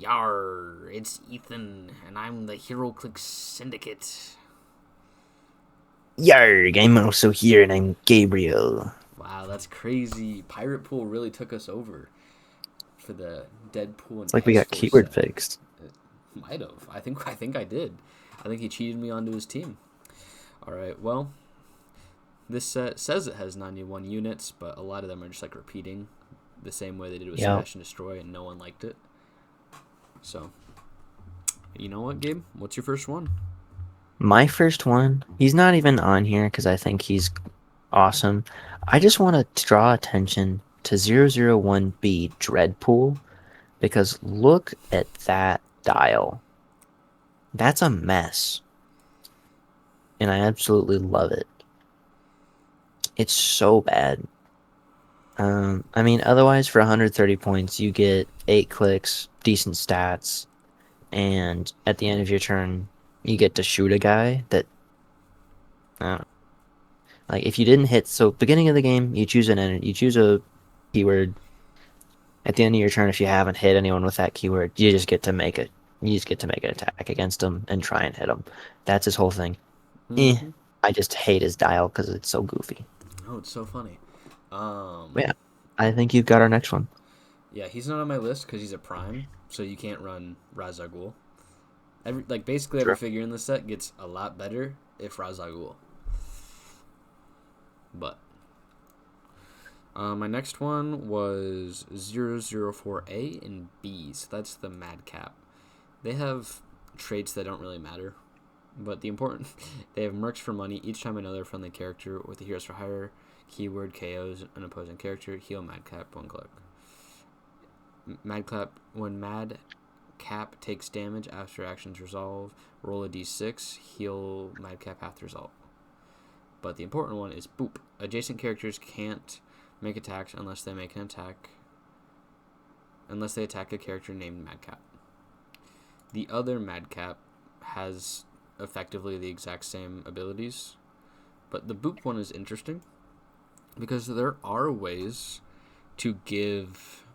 Yar, it's Ethan, and I'm the HeroClix Syndicate. Yarg, I'm also here and I'm Gabriel. Wow, that's crazy. Pirate Pool really took us over for the Deadpool and It's like we got X-force keyword set. fixed. It might have. I think I did. I think he cheated me onto his team. All right. Well, this set says it has 91 units, but a lot of them are just like repeating the same way they did with Yep. Smash and Destroy, and no one liked it. So, you know what, Gabe? What's your first one? My first one, he's not even on here because I think he's awesome. I just want to draw attention to 001B Dreadpool because look at that dial. That's a mess. And I absolutely love it. It's so bad. I mean, otherwise, for 130 points, you get 8 clicks, decent stats, and at the end of your turn, you get to shoot a guy that, uh, like, if you didn't hit, so beginning of the game, you choose a keyword. At the end of your turn, if you haven't hit anyone with that keyword, you just get to make an attack against them and try and hit them. That's his whole thing. Eh, Mm-hmm. I just hate his dial because it's so goofy. Oh, it's so funny. But yeah, I think you've got our next one. Yeah, he's not on my list because he's a prime, so you can't run Razagul. Basically every True. figure in the set gets a lot better if Razagul. But my next one was 004A and B, so that's the Madcap. They have traits that don't really matter, but the important they have mercs for money each time another friendly character with the heroes for hire keyword KOs an opposing character. Heal Madcap one click. Madcap when Madcap takes damage after actions resolve, roll a d6, heal Madcap half the result. But the important one is boop. Adjacent characters can't make attacks unless they attack a character named Madcap. The other Madcap has effectively the exact same abilities, but the boop one is interesting because there are ways to give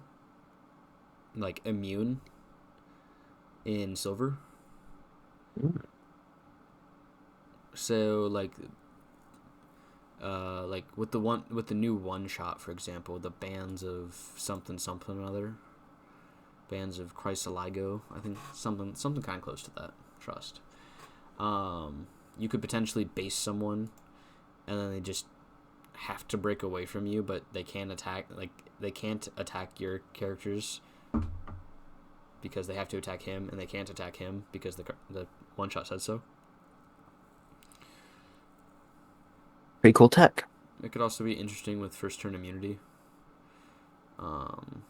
like immune in silver. Mm. So like with the new one shot, for example, the bands of something something other, bands of Chrysoligo, I think something kind of close to that. Trust. You could potentially base someone, and then they just have to break away from you, but they can't attack. Like they can't attack your characters because they have to attack him, and they can't attack him because the one shot said so. Pretty cool tech. It could also be interesting with first turn immunity. Um,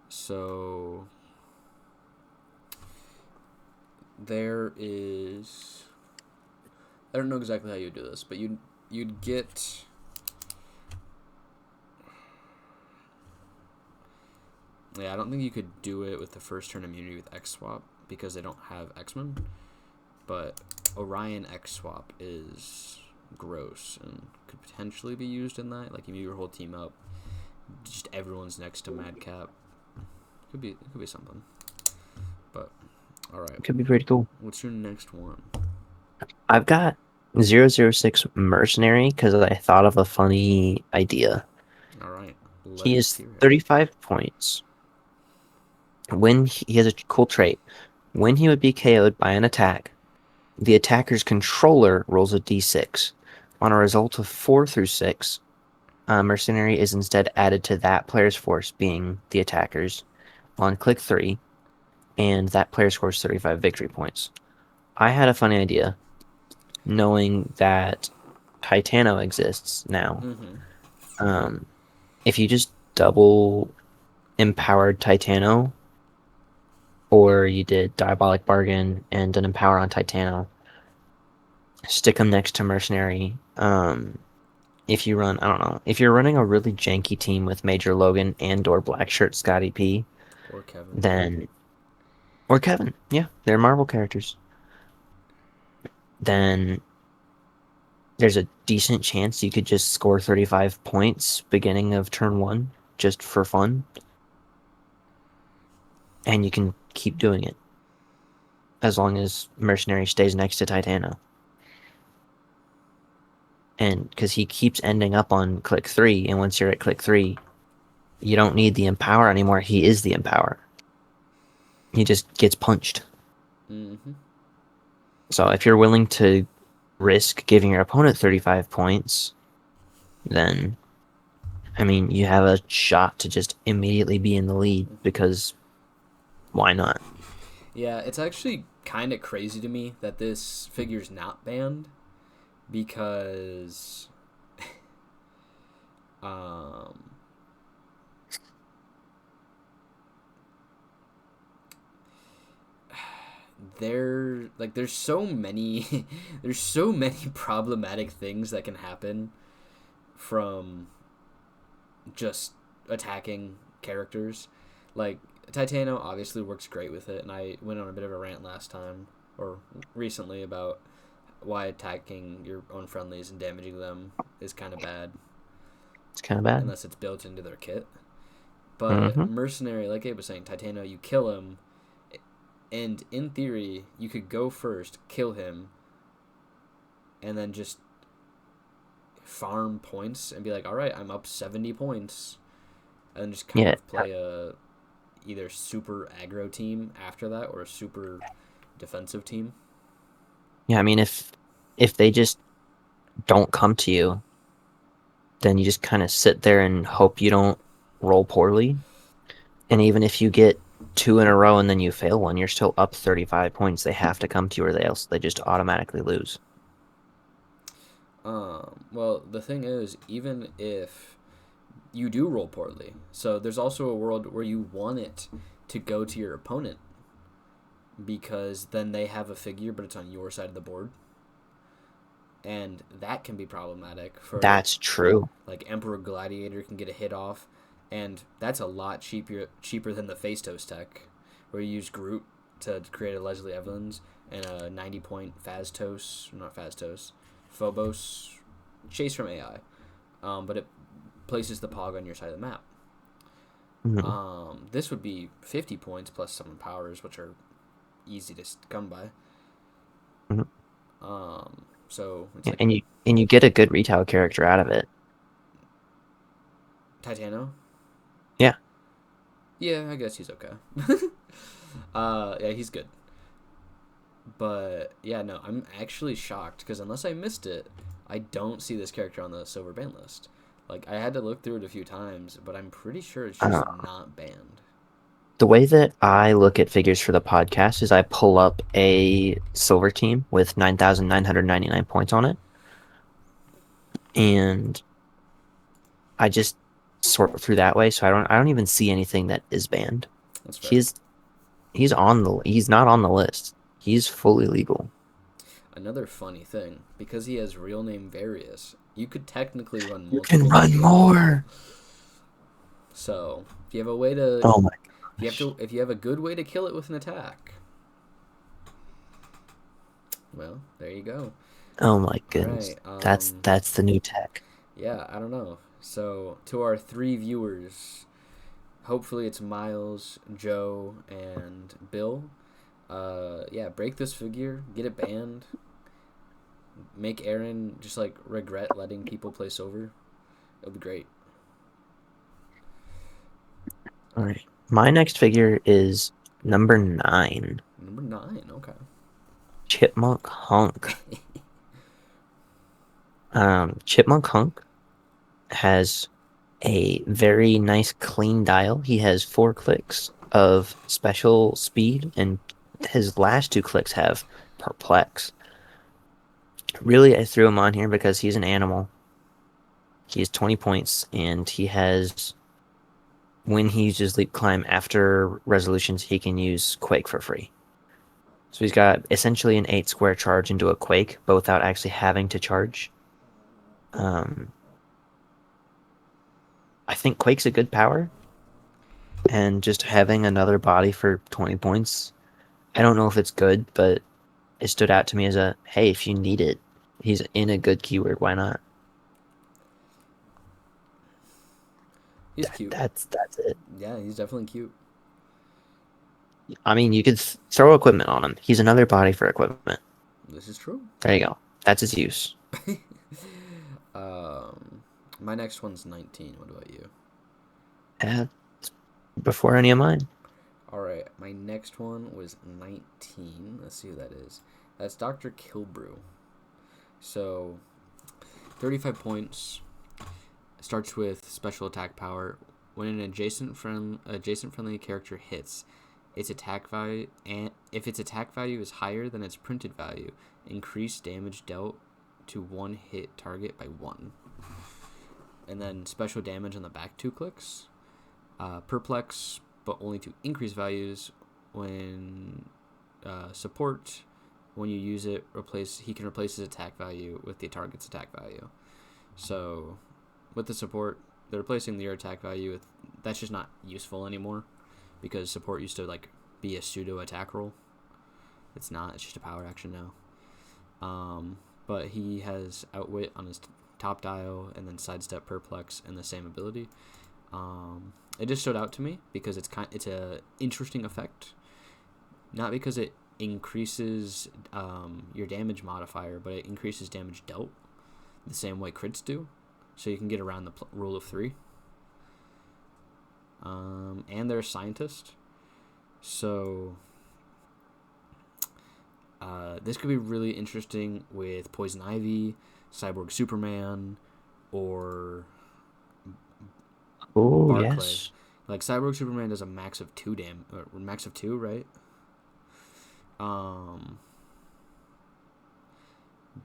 so there is. I don't know exactly how you do this, but you'd get. Yeah, I don't think you could do it with the first turn immunity with X swap because they don't have X Men. But Orion X swap is gross and could potentially be used in that. Like you move your whole team up, just everyone's next to Madcap. Could be something. But all right, Could be pretty cool. what's your next one? I've got 006 Mercenary because I thought of a funny idea. All right, He let's is hear it. 35 points. He has a cool trait. When he would be KO'd by an attack, the attacker's controller rolls a d6. On a result of 4 through 6, Mercenary is instead added to that player's force, being the attacker's, on click 3, and that player scores 35 victory points. I had a funny idea, knowing that Titano exists now. Mm-hmm. Um, if you just double empowered Titano, or you did Diabolic Bargain and an Empower on Titano, stick them next to Mercenary. If you run, I don't know, if you're running a really janky team with Major Logan and or Blackshirt Scotty P, Or Kevin. then or Kevin, yeah, they're Marvel characters. Then there's a decent chance you could just score 35 points beginning of turn one just for fun. and you can keep doing it as long as Mercenary stays next to Titano. And because he keeps ending up on click 3, and once you're at click 3, you don't need the Empower anymore. He is the Empower. He just gets punched. Mm-hmm. So if you're willing to risk giving your opponent 35 points, then, I mean, you have a shot to just immediately be in the lead, because why not? Yeah, it's actually kind of crazy to me that this figure's not banned because um, there's so many there's so many problematic things that can happen from just attacking characters. Like Titano obviously works great with it, and I went on a bit of a rant last time or recently about why attacking your own friendlies and damaging them is kind of bad It's kind of bad. unless it's built into their kit. But Mm-hmm. Mercenary, like Abe was saying, Titano, you kill him, and in theory, you could go first, kill him, and then just farm points and be like, all right, I'm up 70 points, and just kind Yeah, of play a either super aggro team after that or a super defensive team. yeah. I mean, if they just don't come to you, then you just kind of sit there and hope you don't roll poorly. And even if you get two in a row and then you fail one, you're still up 35 points. They have to come to you, or they just automatically lose. Well, the thing is, even if you do roll poorly, so there's also a world where you want it to go to your opponent because then they have a figure, but it's on your side of the board, and that can be problematic for That's true. like Emperor Gladiator can get a hit off, and that's a lot cheaper than the Face Toast tech, where you use Groot to create a Leslie Evans and a 90-point Phobos chase from AI, but it places the Pog on your side of the map. Mhm. This would be 50 points plus summon powers, which are easy to come by. Mhm. So it's Yeah, like and you get a good retail character out of it. Titano. Yeah. Yeah, I guess he's okay. Yeah, he's good. But yeah, no, I'm actually shocked because unless I missed it, I don't see this character on the silver ban list. Like I had to look through it a few times, but I'm pretty sure it's just Uh, not banned. the way that I look at figures for the podcast is I pull up a silver team with 9,999 points on it, and I just sort through that way. So I don't even see anything that is banned. That's fair. He's he's not on the list. He's fully legal. Another funny thing, because he has real name Various, you could technically run You can multiple run figures. more. So if you have a way to, Oh my gosh. if you have a good way to kill it with an attack, well, there you go. Oh my All goodness. right. That's the new tech. Yeah, I don't know. So to our three viewers, hopefully it's Miles, Joe, and Bill. Yeah, break this figure, get it banned, make Aaron just like regret letting people play Silver. It'll be great. All right. My next figure is number 9, Number 9. Okay. Chipmunk Hunk. Chipmunk Hunk has a very nice clean dial. He has 4 clicks of special speed, and his last 2 clicks have perplex. Really, I threw him on here because he's an animal. He has 20 points, and he has, when he uses leap climb after resolutions, he can use Quake for free. So he's got essentially an 8 square charge into a Quake, but without actually having to charge. Um, I think Quake's a good power, and just having another body for 20 points, I don't know if it's good, but it stood out to me as a, hey, if you need it, he's in a good keyword, why not? He's cute. That's it. Yeah, he's definitely cute. I mean, you could throw equipment on him. He's another body for equipment. This is true. There you go. That's his use. My next one's 19. What about you? Yeah, before any of mine. All right, my next one was 19. Let's see who that is. That's Dr. Kilbrew. So, 35 points. Starts with special attack power. When an adjacent friendly character hits, its attack value, and if its attack value is higher than its printed value, increase damage dealt to one hit target by 1. And then special damage on the back 2 clicks. Perplex, but only to increase values. When support, when you use it, he can replace his attack value with the target's attack value. So with the support, they're replacing your attack value with, that's just not useful anymore, because support used to like be a pseudo attack roll. It's not. It's just a power action now. But he has outwit on his top dial, and then sidestep, perplex, and the same ability. It just stood out to me because it's a interesting effect, not because it increases your damage modifier, but it increases damage dealt the same way crits do, so you can get around the rule of 3. And they're a scientist, so this could be really interesting with Poison Ivy, Cyborg Superman, or Oh, Barclay. yes. Like Cyborg Superman does a max of 2 max of 2, right?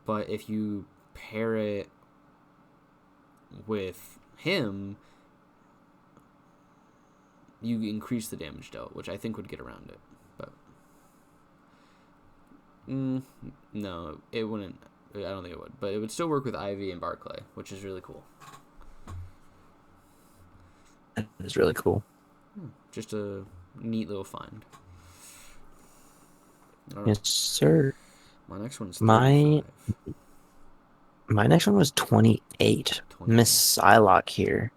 But if you pair it with him, you increase the damage dealt, which I think would get around it. But no, it wouldn't. I don't think it would. But it would still work with Ivy and Barclay, which is really cool. That is really cool. Just a neat little find. All right. Yes, sir. My next one's 35. My next one was 28. Miss Psylocke here.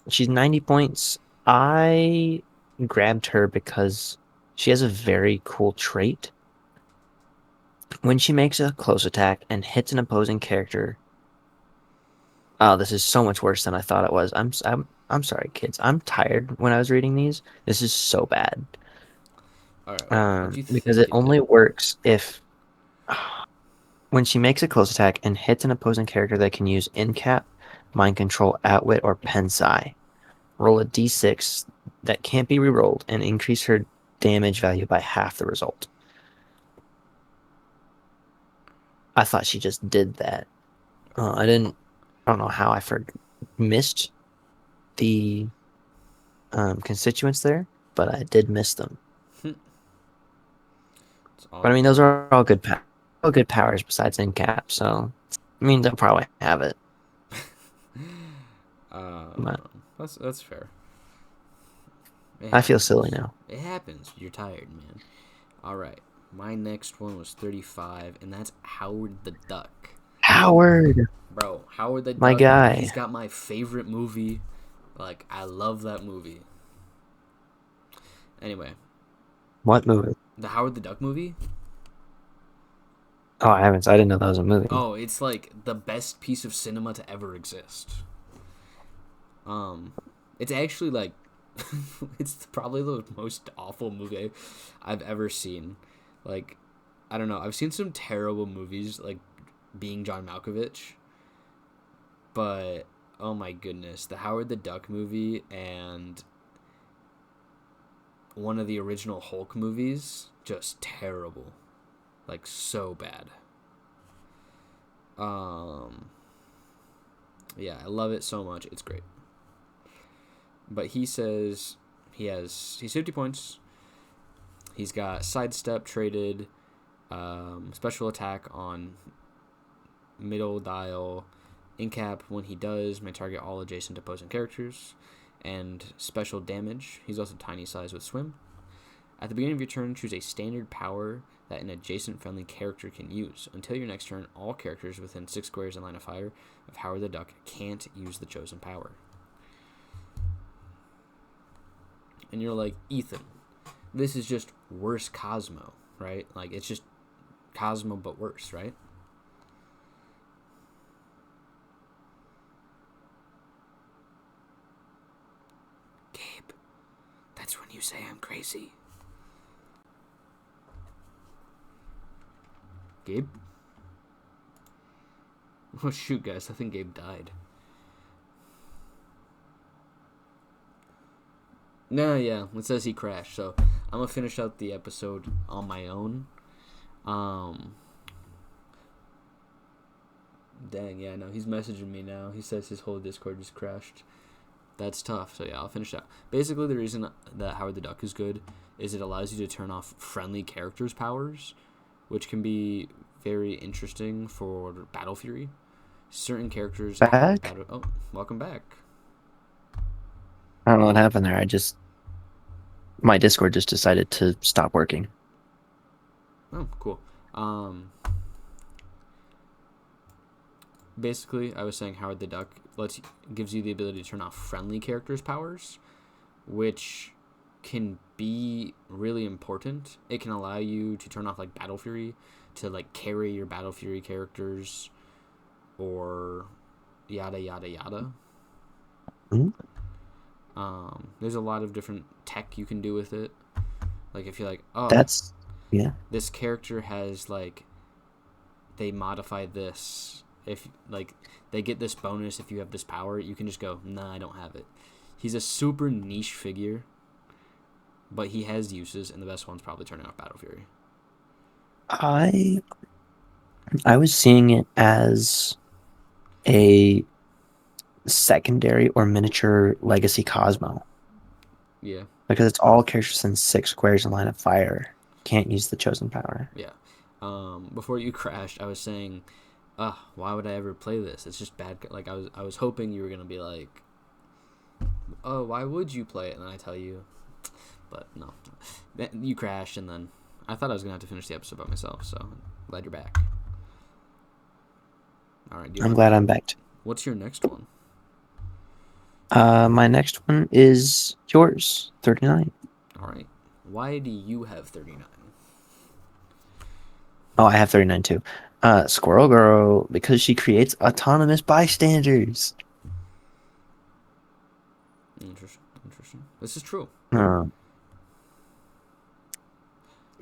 She's 90 points. I grabbed her because she has a very cool trait. When she makes a close attack and hits an opposing character. Oh, this is so much worse than I thought it was. I'm sorry, kids. I'm tired when I was reading these. This is so bad. All right. What do you Because think it only works if when she makes a close attack and hits an opposing character that can use Incap, Mind Control, Outwit, or Pensai. Roll a d6 that can't be rerolled and increase her damage value by half the result. I thought she just did that. I don't know how I missed the constituents there, but I did miss them. But I mean, those are all good powers besides Incap, so I mean, they'll probably have it. That's fair. I feel silly now. It happens. You're tired, man. All right. My next one was 35, and that's Howard the Duck. Howard! Bro, Howard the Duck. My guy. He's got my favorite movie. Like, I love that movie. Anyway. What movie? The Howard the Duck movie? Oh, I haven't. I didn't know that was a movie. Oh, it's like the best piece of cinema to ever exist. It's actually like it's probably the most awful movie I've ever seen. Like, I don't know. I've seen some terrible movies, like Being John Malkovich. But oh my goodness, the Howard the Duck movie and one of the original Hulk movies, just terrible. Like, so bad. Yeah, I love it so much. It's great. But he says he's 50 points. He's got sidestep traded, special attack on middle dial, Incap when he does may target all adjacent opposing characters, and special damage. He's also tiny size with swim. At the beginning of your turn, choose a standard power that an adjacent friendly character can use. Until your next turn, all characters within 6 squares in line of fire of Howard the Duck can't use the chosen power. and you're like, Ethan, this is just worse Cosmo, right? Like, it's just Cosmo but worse, right? Gabe, that's when you say I'm crazy. Gabe? Oh shoot, guys, I think Gabe died. No, yeah, it says he crashed, so I'm gonna finish out the episode on my own. Um, Dang, yeah, no, he's messaging me now. He says his whole Discord just crashed. That's tough. So yeah, I'll finish that. Basically, the reason that Howard the Duck is good is it allows you to turn off friendly characters' powers, which can be very interesting for Battle Fury. Certain characters. Back? Oh, welcome back. I don't know what happened there. My Discord just decided to stop working. Oh, cool. Basically, I was saying Howard the Duck gives you the ability to turn off friendly characters' powers, which can be really important. It can allow you to turn off like Battle Fury to like carry your Battle Fury characters, or yada yada yada. Mm-hmm. There's a lot of different tech you can do with it. Like if you're like, oh, yeah, this character has like, they modify this. If like they get this bonus if you have this power, you can just go, nah, I don't have it. He's a super niche figure, but he has uses, and the best one's probably turning off Battle Fury. I was seeing it as a secondary or miniature Legacy Cosmo. Yeah. Because it's all characters in 6 squares in line of fire. Can't use the chosen power. Yeah. Before you crashed, I was saying, why would I ever play this? It's just bad. Like I was hoping you were gonna be like, oh, why would you play it? And then I tell you, but no, you crashed, and then I thought I was gonna have to finish the episode by myself. So glad you're back. All right. I'm glad I'm back. What's your next one? My next one is yours, 39. All right. Why do you have 39? Oh, I have 39 too. Squirrel Girl, because she creates autonomous bystanders. Interesting. This is true.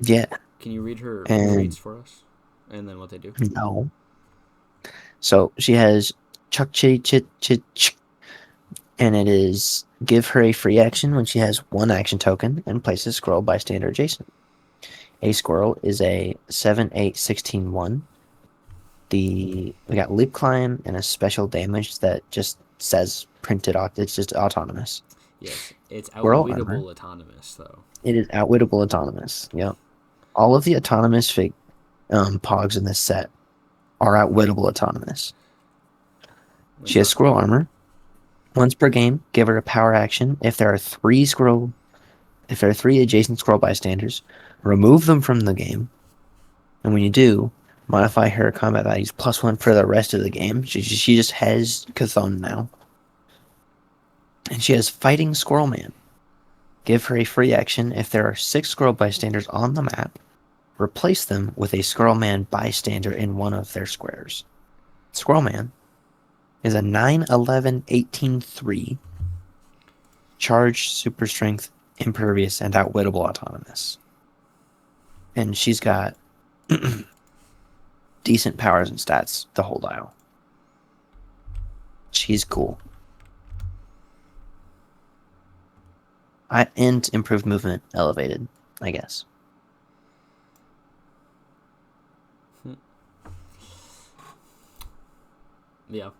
Yeah. Can you read her traits for us? And then what they do? No. So she has Chuck Chitty Chit Chit Ch, and it is give her a free action when she has 1 action token and places squirrel bystander adjacent. A squirrel is a 7/8/16/1. We got leap climb and a special damage that just says printed out. It's just autonomous. Yes, it's outwittable autonomous though. It is outwittable autonomous. Yep. All of the autonomous pogs in this set are outwittable autonomous. She has squirrel armor. Once per game, give her a power action. If there are 3 adjacent squirrel bystanders, remove them from the game. And when you do, modify her combat values +1 for the rest of the game. She just has Chthon now. And she has Fighting Squirrel Man. Give her a free action. If there are 6 squirrel bystanders on the map, replace them with a Squirrel Man bystander in one of their squares. Squirrel Man is a 9/11/18/3 charge, super strength, impervious, and outwittable autonomous. And she's got decent powers and stats, the whole dial. She's cool. And improved movement, elevated, I guess. Yeah.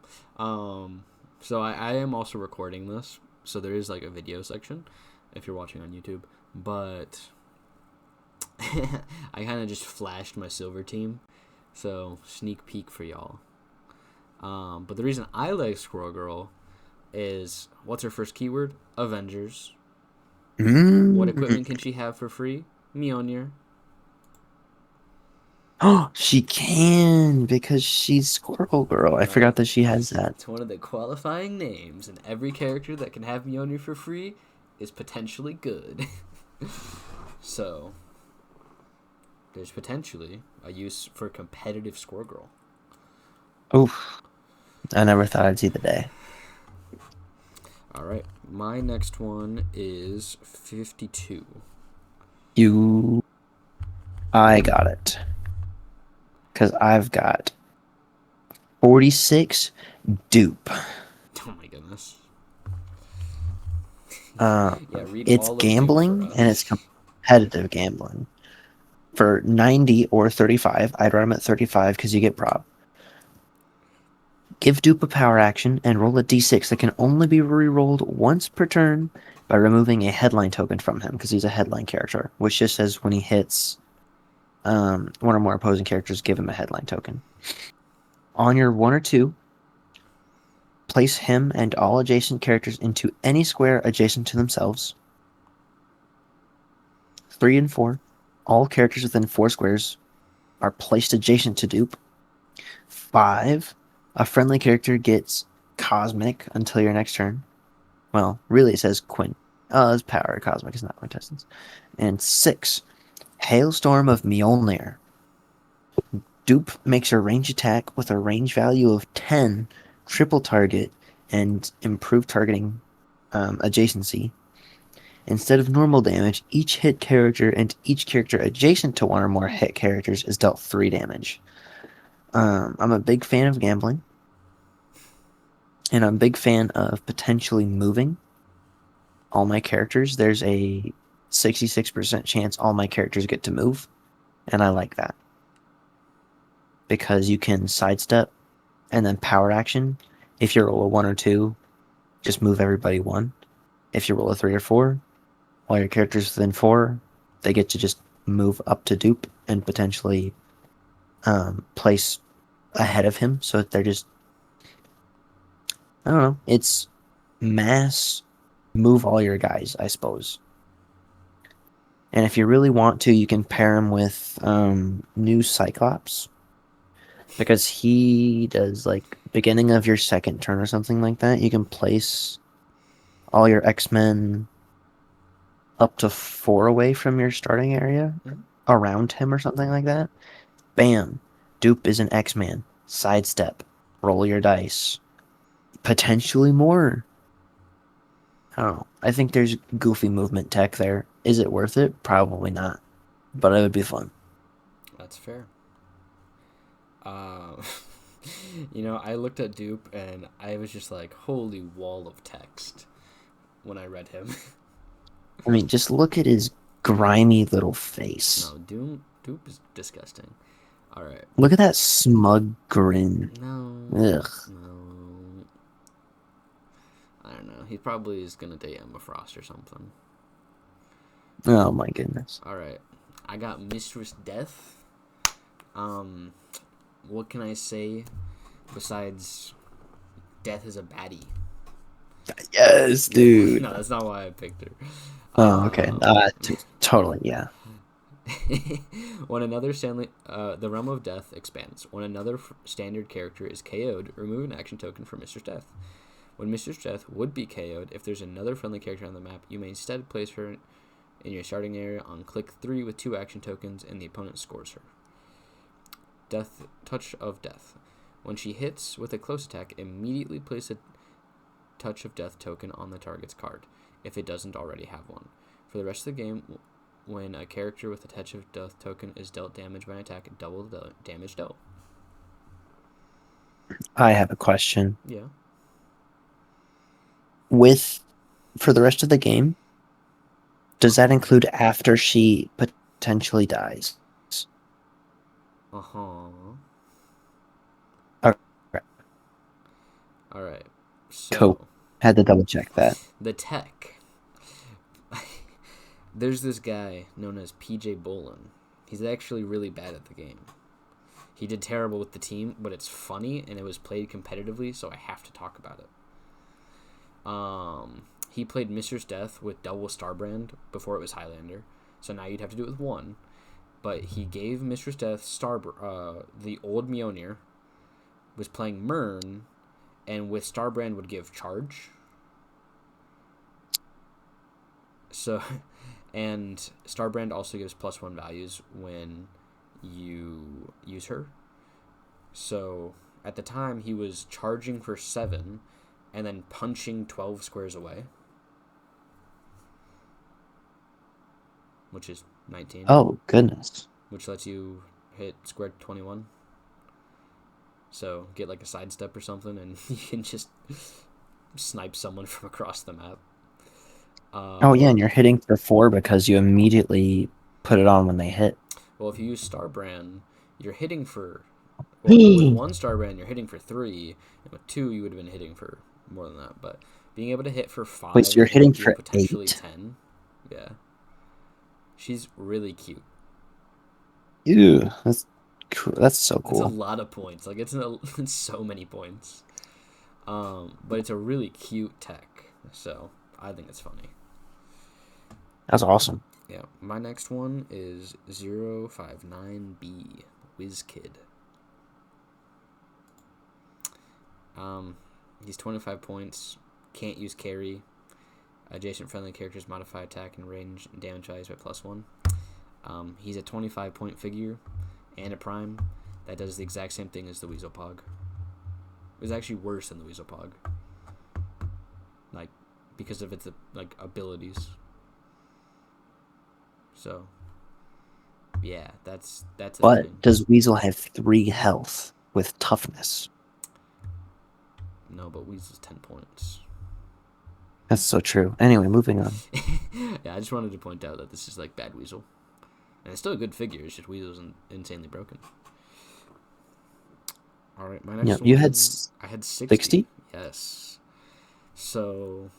So I am also recording this, so there is like a video section if you're watching on YouTube, but I kind of just flashed my silver team, so sneak peek for y'all. But the reason I like Squirrel Girl is, what's her first keyword? Avengers. What equipment can she have for free? Mjolnir. Oh, she can, because she's Squirrel Girl. I forgot that she has that. It's one of the qualifying names, and every character that can have Mjolnir for free is potentially good. So, there's potentially a use for competitive Squirgle. Oof. I never thought I'd see the day. Alright, my next one is 52. I got it. Because I've got 46 dupe. Oh my goodness. Um, Yeah, read it's all of Dupe for gambling and it's us. competitive gambling. For 90 or 35, I'd run him at 35 because you get prop. Give dupe a power action and roll a d6 that can only be re-rolled once per turn by removing a headline token from him because he's a headline character, which just says when he hits one or more opposing characters, give him a headline token. On your 1 or 2, place him and all adjacent characters into any square adjacent to themselves. 3 and 4, all characters within 4 squares are placed adjacent to dupe. 5, a friendly character gets cosmic until your next turn. Well, really it says quint. Oh, it's power. Cosmic is not quintessence. And 6, Hailstorm of Mjolnir. Dupe makes a range attack with a range value of 10, triple target, and improved targeting adjacency. Instead of normal damage, each hit character and each character adjacent to one or more hit characters is dealt 3 damage. I'm a big fan of gambling, and I'm a big fan of potentially moving all my characters. There's a 66% chance all my characters get to move, and I like that. Because you can sidestep and then power action. If you roll a 1 or 2, just move everybody 1. If you roll a 3 or 4, all your characters within 4, they get to just move up to dupe and potentially place ahead of him. So they're just, I don't know, it's mass move all your guys, I suppose. And if you really want to, you can pair him with new Cyclops. Because he does, like, beginning of your second turn or something like that, you can place all your X-Men up to 4 away from your starting area, around him or something like that. Bam! Dupe is an X-Man. Sidestep. Roll your dice. Potentially more. I don't know. I think there's goofy movement tech there. Is it worth it? Probably not. But it would be fun. That's fair. I looked at Dupe and I was just like, holy wall of text when I read him. I mean, just look at his grimy little face. No, Dupe is disgusting. All right. Look at that smug grin. No. Ugh. No. I don't know. He probably is gonna date Emma Frost or something. Oh my goodness. All right. I got Mistress Death. What can I say besides Death is a baddie? Yes, dude. No, that's not why I picked her. Oh, okay. Totally, yeah. When another the realm of death expands. When another standard character is KO'd, remove an action token for Mistress Death. When Mistress Death would be KO'd, if there's another friendly character on the map, you may instead place her in your starting area on click 3 with 2 action tokens, and the opponent scores her. Touch of Death. When she hits with a close attack, immediately place a Touch of Death token on the target's card, if it doesn't already have one. For the rest of the game, when a character with a Touch of Death token is dealt damage by an attack, double the damage dealt. I have a question. Yeah. For the rest of the game, does that include after she potentially dies? Uh-huh. Okay. Alright. So, Cool. Had to double check that. The tech. There's this guy known as PJ Bolin. He's actually really bad at the game. He did terrible with the team, but it's funny and it was played competitively, so I have to talk about it. He played Mistress Death with double Starbrand before it was Highlander, so now you'd have to do it with one. But he gave Mistress Death the old Mjolnir, was playing Myrn, and with Starbrand would give Charge. So, and Starbrand also gives +1 values when you use her. So at the time, he was charging for 7 and then punching 12 squares away, which is 19, Oh goodness. which lets you hit square 21. So get like a sidestep or something, and you can just snipe someone from across the map. Oh yeah, Or, and you're hitting for 4 because you immediately put it on when they hit. well, if you use Starbrand, you're hitting for, well, with one Starbrand, you're hitting for 3, and with 2, you would have been hitting for more than that. But being able to hit for Wait, 5 so you're and hitting do for potentially 8? 10, yeah. She's really cute. Ew, that's cool. That's so It's a cool. lot of points. Like, it's so many points. But it's a really cute tech. So, I think it's funny. That's awesome. Yeah, my next one is 059B, WizKid. He's 25 points, can't use carry. Adjacent friendly characters modify attack and range and damage values by +1. He's a 25-point figure and a prime that does the exact same thing as the Weasel Pog. It's actually worse than the Weasel Pog. Like, because of its like abilities. So, yeah, that's a thing. But does Weasel have 3 health with toughness? No, but Weasel's 10 points. That's so true. Anyway, moving on. Yeah, I just wanted to point out that this is like bad Weasel. And it's still a good figure, it's just Weasel's insanely broken. Alright, my next Yeah, one, you had I had 60. 60? Yes. So,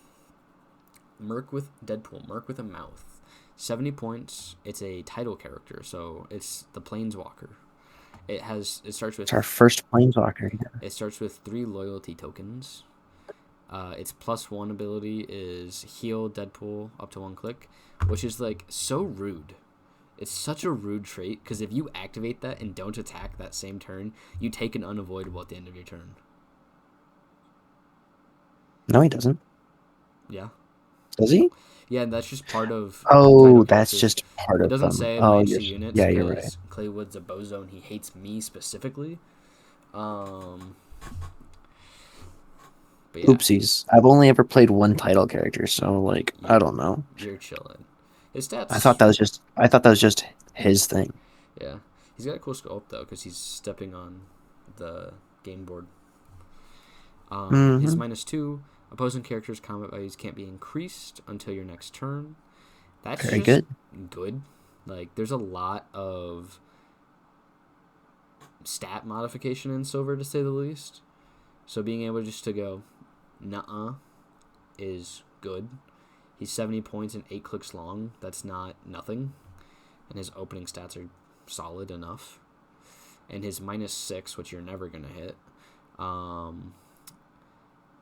Merc with Deadpool, Merc with a mouth. 70 points. It's a title character, so it's the Planeswalker. It starts It's our with first Planeswalker. Yeah. 3 loyalty tokens. Its +1 ability is heal Deadpool up to 1 click, which is like so rude. It's such a rude trait because if you activate that and don't attack that same turn, you take an unavoidable at the end of your turn. No, he doesn't. Yeah. Does he? Yeah, and that's just part of title Oh, that's characters. just part It of doesn't them. say in my Oh, HC units yeah, you're right. because Claywood's a bozo and he hates me specifically. Um, but yeah, Oopsies. I've only ever played one title character, so like you, I don't know. you're chilling. His I thought stats, that was just his thing. yeah, he's got a cool sculpt though because he's stepping on the game board. His Hmm. -2 opposing characters' combat values can't be increased until your next turn. That's Very just good. good. Like, there's a lot of stat modification in Silver, to say the least. So being able just to go, nuh-uh, is good. He's 70 points and 8 clicks long. That's not nothing. And his opening stats are solid enough. And his -6, which you're never going to hit.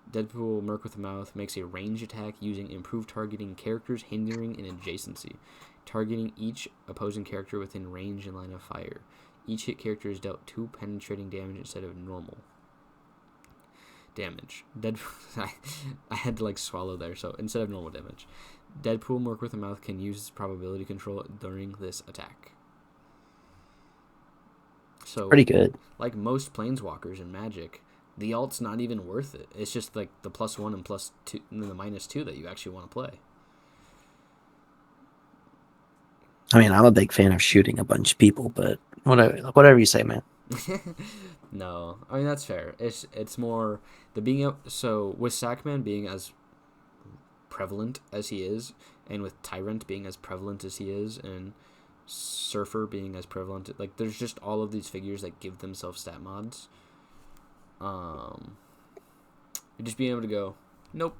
Deadpool Merc with a Mouth makes a range attack using improved targeting characters, hindering, and adjacency. Targeting each opposing character within range and line of fire. Each hit character is dealt 2 penetrating damage instead of normal damage. I had to like swallow there, so instead of normal damage. Deadpool Merc with a Mouth can use probability control during this attack. So, Pretty good. like most Planeswalkers in Magic, the alt's not even worth it. It's just like the +1 and +2 and then the -2 that you actually want to play. I mean, I'm a big fan of shooting a bunch of people, but whatever you say, man. No, I mean that's fair. It's more the being up. So with Sackman being as prevalent as he is, and with Tyrant being as prevalent as he is, and Surfer being as prevalent, like there's just all of these figures that give themselves stat mods. Just being able to go, nope,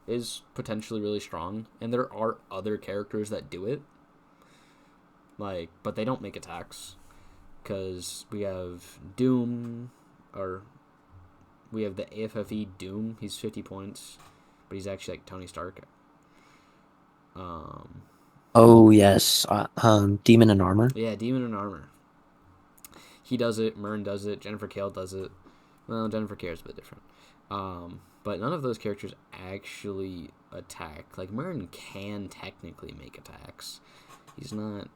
is potentially really strong, and there are other characters that do it. Like, but they don't make attacks because we have Doom, or we have the AFFE Doom. He's 50 points, but he's actually like Tony Stark. Oh yes, Demon in Armor. Yeah, Demon in Armor. He does it. Myrn does it. Jennifer Kale does it. Well, Jennifer Kale is a bit different. But none of those characters actually attack. Like, Merrin can technically make attacks. He's not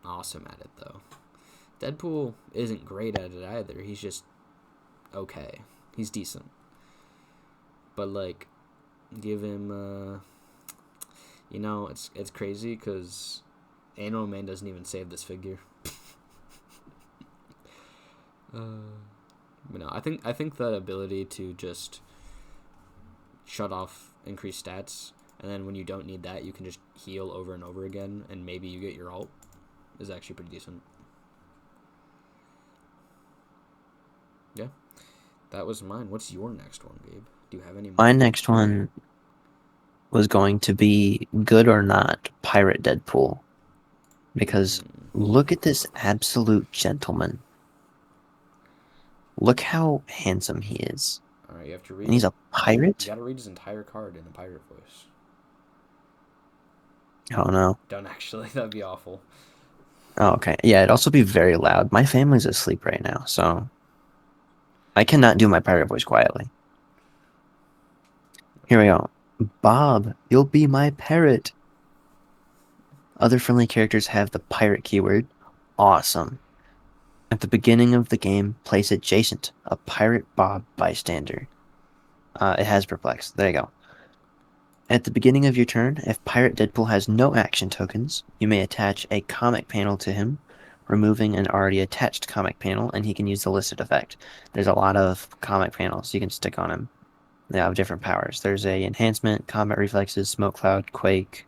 awesome at it, though. Deadpool isn't great at it either. He's just okay. He's decent. But, like, give him, it's crazy because Animal Man doesn't even save this figure. But no, I think that ability to just shut off increased stats, and then when you don't need that, you can just heal over and over again, and maybe you get your ult, is actually pretty decent. Yeah, that was mine. What's your next one, Gabe? Do you have any more? My next one was going to be good or not Pirate Deadpool. Because look at this absolute gentleman. Look how handsome he is. All right, you have to read. And he's a pirate? You gotta read his entire card in a pirate voice. Oh no. Don't actually. That'd be awful. Oh, okay. Yeah, it'd also be very loud. My family's asleep right now, so I cannot do my pirate voice quietly. Here we go. Bob, you'll be my parrot. Other friendly characters have the pirate keyword. Awesome. At the beginning of the game, place adjacent a pirate Bob bystander. It has perplex. There you go. At the beginning of your turn, if Pirate Deadpool has no action tokens, you may attach a comic panel to him, removing an already attached comic panel, and he can use the listed effect. There's a lot of comic panels you can stick on him. They have different powers. There's a enhancement, combat reflexes, smoke cloud, quake,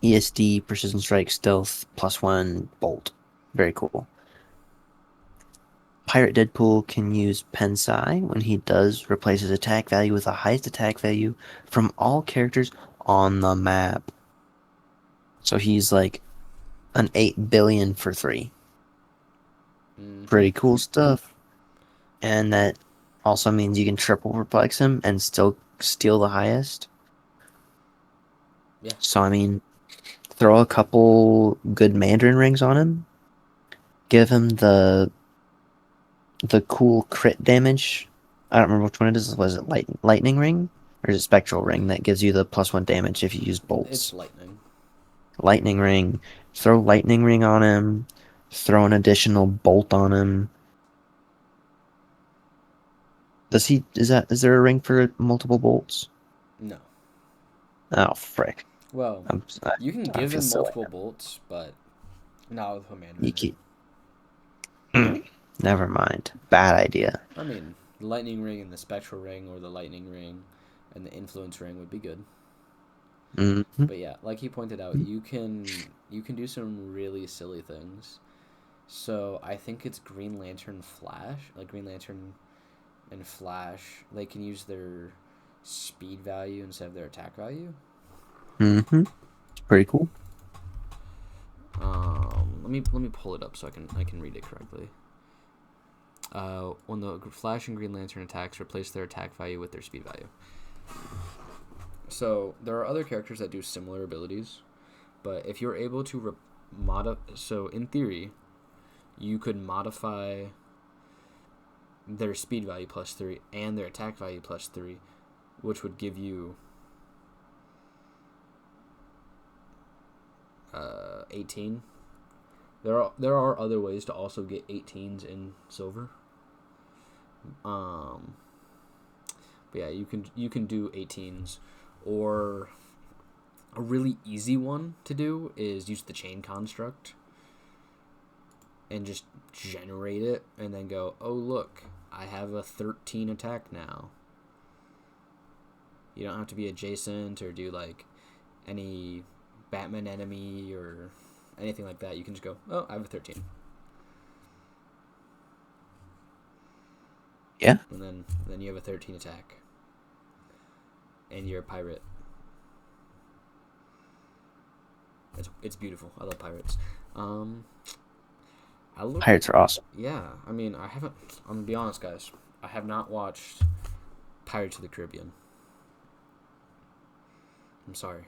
ESD, precision strike, stealth, +1, bolt. Very cool. Pirate Deadpool can use Pensai. When he does, replace his attack value with the highest attack value from all characters on the map. So he's like an 8 billion for 3. Pretty cool stuff. And that also means you can triple perplex him and still steal the highest. Yeah. So, I mean, throw a couple good Mandarin rings on him. Give him the cool crit damage. I don't remember which one it is. Was it lightning ring? Or is it spectral ring that gives you the +1 damage if you use bolts? It's lightning. Lightning ring. Throw lightning ring on him. Throw an additional bolt on him. Is there a ring for multiple bolts? No. Oh, frick. Well, you can give him multiple bolts, but not with Commander. Never mind. Bad idea. I mean, the lightning ring and the spectral ring, or the lightning ring and the influence ring would be good. Mm-hmm. But yeah, like he pointed out, you can do some really silly things. So I think it's Green Lantern Flash, like Green Lantern and Flash, they can use their speed value instead of their attack value. Mm-hmm. It's pretty cool. Let me pull it up so I can read it correctly. When the Flash and Green Lantern attacks, replace their attack value with their speed value. So there are other characters that do similar abilities, but if you're able to so in theory, you could modify their speed value +3 and their attack value +3, which would give you 18. There are other ways to also get 18s in silver. But yeah, you can do 18s, or a really easy one to do is use the chain construct and just generate it and then go, oh look, I have a 13 attack now. You don't have to be adjacent or do like any Batman enemy or anything like that. You can just go, oh, I have a 13. Yeah. And then you have a 13 attack. And you're a pirate. It's beautiful. I love pirates. Pirates are awesome. Yeah, I mean, I'm gonna be honest, guys. I have not watched Pirates of the Caribbean. I'm sorry.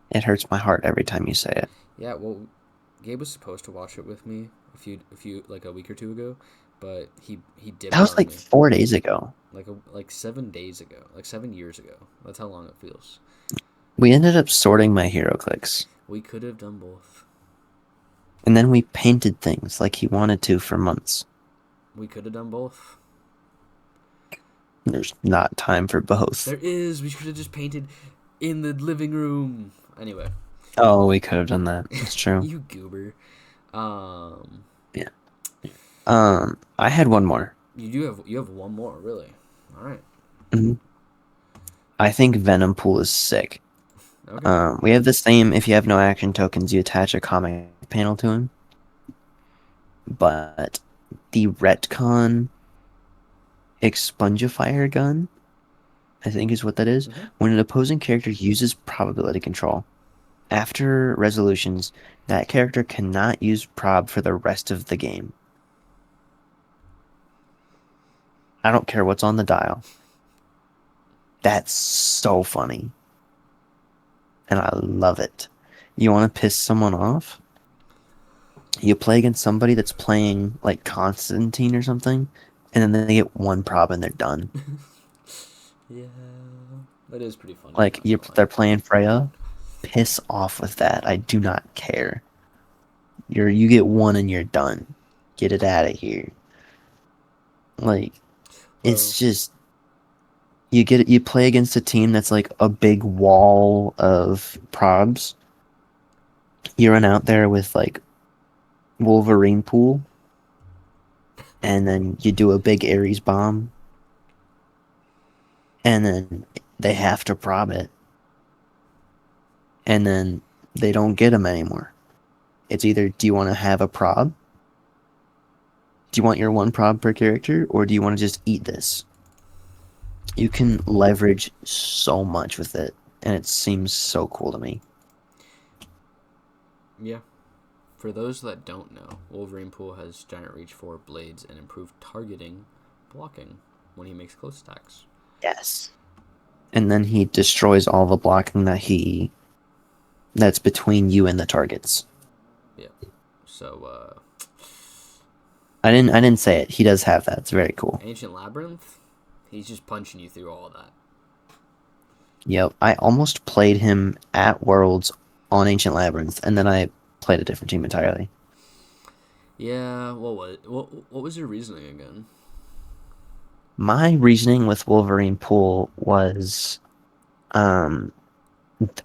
It hurts my heart every time you say it. Yeah, well, Gabe was supposed to watch it with me a few like a week or two ago, but he That dipped was on like me 4 days ago. like 7 days ago, like 7 years ago. That's how long it feels. We ended up sorting my hero clicks. We could have done both. And then we painted things like he wanted to for months. We could have done both. There's not time for both. There is. We should have just painted in the living room. Anyway. Oh, we could have done that. That's true. You goober. Um, Yeah. I had one more. you have one more, really. All right. Mhm. I think Venom Pool is sick. Okay. We have the same. If you have no action tokens, you attach a comic panel to him. But the retcon expungifier gun, I think is what that is. Mm-hmm. When an opposing character uses probability control, after resolutions, that character cannot use prob for the rest of the game. I don't care what's on the dial. That's so funny. And I love it. You want to piss someone off? You play against somebody that's playing like Constantine or something, and then they get one prob and they're done. Yeah, that is pretty funny. Like Not gonna lie. they're playing Freya. Piss off with that. I do not care. You get one and you're done. Get it out of here. Like Well, it's just you play against a team that's like a big wall of probs. You run out there with like Wolverine pool, and then you do a big Ares bomb, and then they have to prob it, and then they don't get them anymore. It's either do you want to have a prob? Do you want your one prob per character, or do you want to just eat this? You can leverage so much with it, and it seems so cool to me. yeah. For those that don't know, Wolverine Pool has giant reach for blades and improved targeting, blocking when he makes close attacks. Yes. And then he destroys all the blocking that's between you and the targets. Yeah. So, I didn't say it. He does have that. It's very cool. Ancient Labyrinth, he's just punching you through all of that. Yep. I almost played him at Worlds on Ancient Labyrinth, and then I played a different team entirely. Yeah. What was your reasoning again? My reasoning with Wolverine Pool was um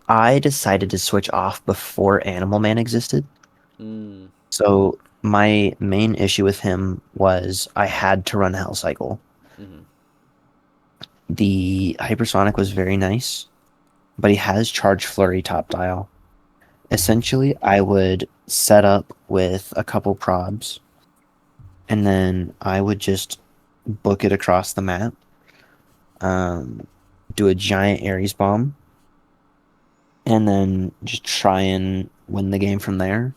I decided to switch off before Animal Man existed. Mm. So my main issue with him was I had to run Hell Cycle. Mm-hmm. The Hypersonic was very nice, but he has Charge Flurry top dial. Essentially, I would set up with a couple probs, and then I would just book it across the map, um, do a giant Ares bomb, and then just try and win the game from there.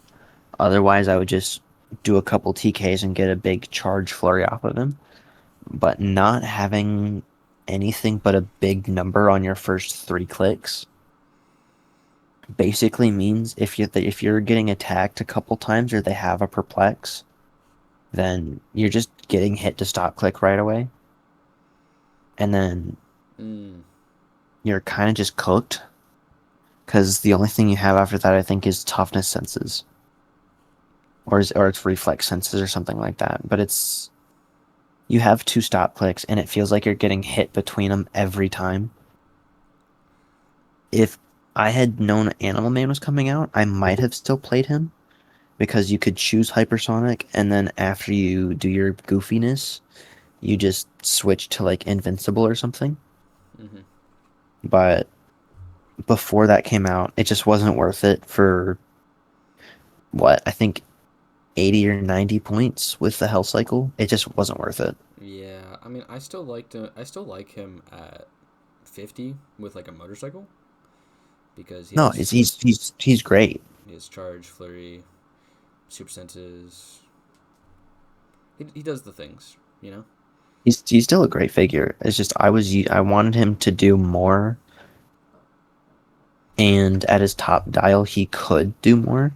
Otherwise, I would just do a couple TKs and get a big charge flurry off of him. But not having anything but a big number on your first 3 clicks basically means if you're getting attacked a couple times or they have a perplex, then you're just getting hit to stop click right away. And then you're kind of just cooked because the only thing you have after that, I think, is toughness senses. Or it's reflex senses or something like that. But you have 2 stop clicks and it feels like you're getting hit between them every time. If I had known Animal Man was coming out, I might have still played him because you could choose Hypersonic and then after you do your goofiness, you just switch to like Invincible or something. Mm-hmm. But before that came out, it just wasn't worth it for what I think 80 or 90 points with the Hell Cycle. It just wasn't worth it. Yeah, I mean, I still like him at 50 with like a motorcycle because No, he's great. he has charge, flurry, super senses. He does the things, you know. He's still a great figure. It's just I wanted him to do more, and at his top dial he could do more.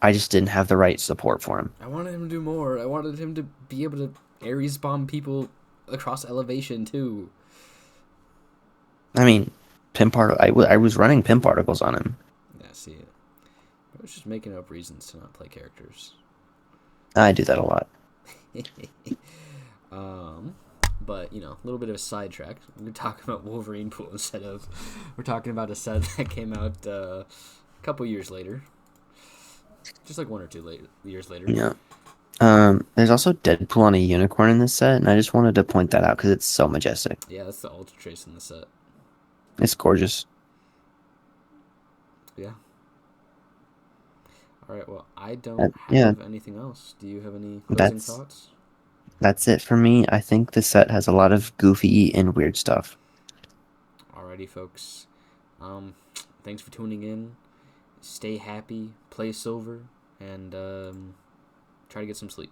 I just didn't have the right support for him. I wanted him to do more. I wanted him to be able to Ares bomb people across elevation too. I mean, I was running pin particles on him. Yeah, see, I was just making up reasons to not play characters. I do that a lot. um, but a little bit of a sidetrack. We're talking about Wolverine pool instead of we're talking about a set that came out a couple years later, just like 1 or 2 years later. Yeah. There's also Deadpool on a unicorn in this set, and I just wanted to point that out because it's so majestic. Yeah, that's the Ultra Trace in the set. It's gorgeous. Yeah. All right. Well, I don't Yeah, have anything else. Do you have any closing that's thoughts? that's it for me. I think the set has a lot of goofy and weird stuff. Alrighty, folks. Um, Thanks for tuning in. Stay happy, play silver, and try to get some sleep.